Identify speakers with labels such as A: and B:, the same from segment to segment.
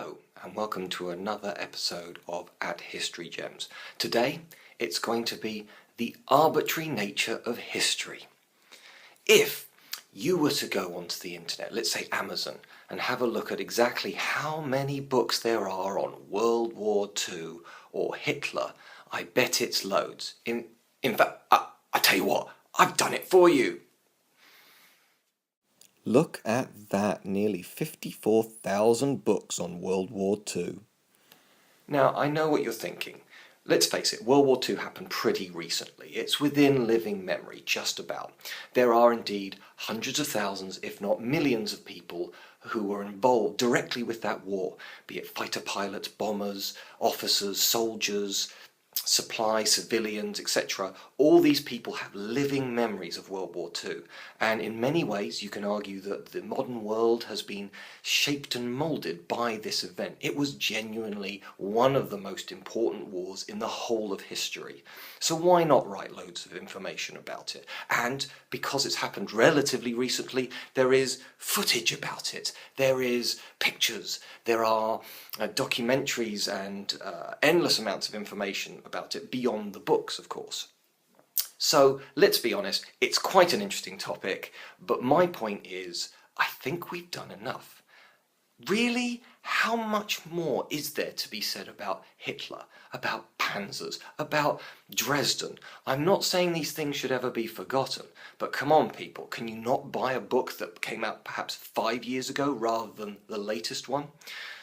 A: Hello and welcome to another episode of At History Gems. Today it's going to be the arbitrary nature of history. If you were to go onto the internet, let's say Amazon, and have a look at exactly how many books there are on World War II or Hitler, I bet it's loads. In fact, I tell you what, I've done it for you.
B: Look at that, nearly 54,000 books on World War II.
A: Now, I know what you're thinking. Let's face it, World War II happened pretty recently. It's within living memory, just about. There are indeed hundreds of thousands, if not millions of people who were involved directly with that war, be it fighter pilots, bombers, officers, soldiers, supply, civilians, etc. All these people have living memories of World War II. And in many ways, you can argue that the modern world has been shaped and moulded by this event. It was genuinely one of the most important wars in the whole of history. So why not write loads of information about it? And because it's happened relatively recently, there is footage about it. There is pictures. There are documentaries and endless amounts of information about it beyond the books, of course. So let's be honest, it's quite an interesting topic, but my point is, I think we've done enough. Really, how much more is there to be said about Hitler, about panzers, about Dresden? I'm not saying these things should ever be forgotten, but come on people, can you not buy a book that came out perhaps 5 years ago rather than the latest one?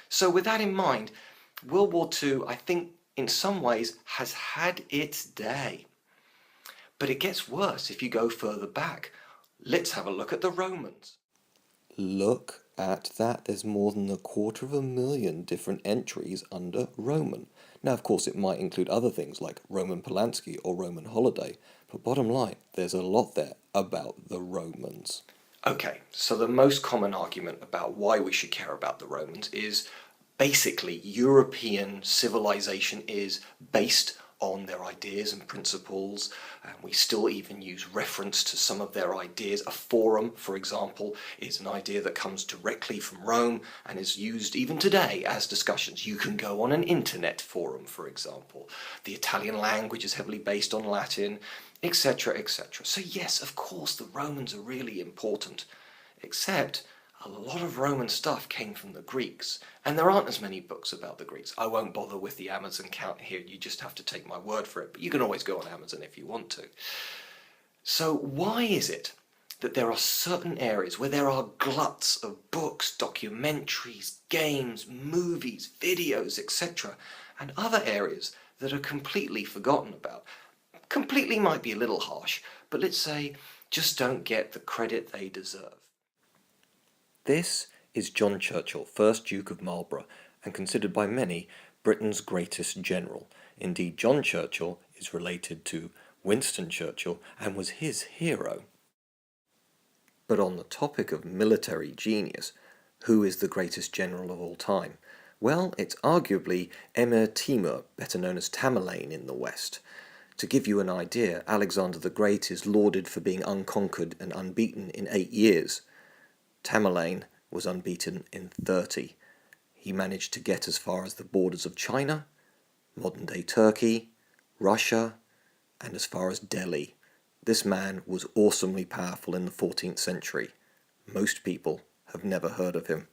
A: So with that in mind, World War II, I think, in some ways, has had its day. But it gets worse if you go further back. Let's have a look at the Romans.
B: Look at that, there's more than 250,000 different entries under Roman. Now, of course, it might include other things like Roman Polanski or Roman Holiday, but bottom line, there's a lot there about the Romans.
A: Okay, so the most common argument about why we should care about the Romans is basically European civilization is based on their ideas and principles, and we still even use reference to some of their ideas. A forum, for example, is an idea that comes directly from Rome and is used even today as discussions. You can go on an internet forum, for example. The Italian language is heavily based on Latin, etc., etc. So yes, of course, the Romans are really important, except a lot of Roman stuff came from the Greeks, and there aren't as many books about the Greeks. I won't bother with the Amazon count here, you just have to take my word for it, but you can always go on Amazon if you want to. So why is it that there are certain areas where there are gluts of books, documentaries, games, movies, videos, etc., and other areas that are completely forgotten about? Completely might be a little harsh, but let's say just don't get the credit they deserve.
B: This is John Churchill, 1st Duke of Marlborough, and considered by many Britain's greatest general. Indeed, John Churchill is related to Winston Churchill and was his hero. But on the topic of military genius, who is the greatest general of all time? Well, it's arguably Emir Timur, better known as Tamerlane in the West. To give you an idea, Alexander the Great is lauded for being unconquered and unbeaten in 8 years. Tamerlane was unbeaten in 30. He managed to get as far as the borders of China, modern-day Turkey, Russia, and as far as Delhi. This man was awesomely powerful in the 14th century. Most people have never heard of him.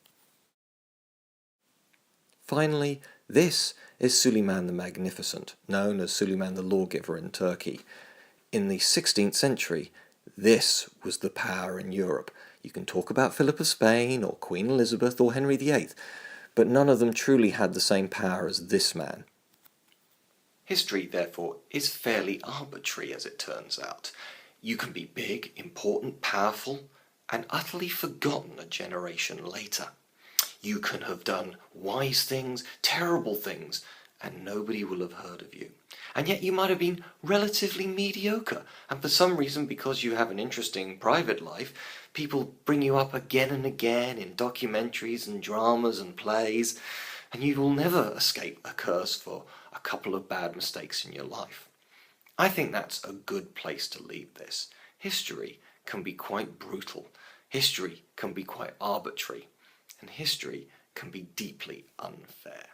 B: Finally, this is Suleiman the Magnificent, known as Suleiman the Lawgiver in Turkey. In the 16th century, this was the power in Europe. You can talk about Philip of Spain or Queen Elizabeth or Henry VIII, but none of them truly had the same power as this man.
A: History, therefore, is fairly arbitrary, as it turns out. You can be big, important, powerful, and utterly forgotten a generation later. You can have done wise things, terrible things, and nobody will have heard of you. And yet you might have been relatively mediocre, and for some reason, because you have an interesting private life, people bring you up again and again in documentaries and dramas and plays, and you will never escape a curse for a couple of bad mistakes in your life. I think that's a good place to leave this. History can be quite brutal. History can be quite arbitrary. And history can be deeply unfair.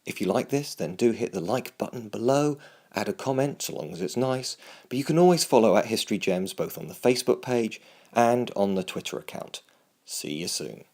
B: If you like this, then do hit the like button below, add a comment so long as it's nice, but you can always follow at History Gems both on the Facebook page and on the Twitter account. See you soon.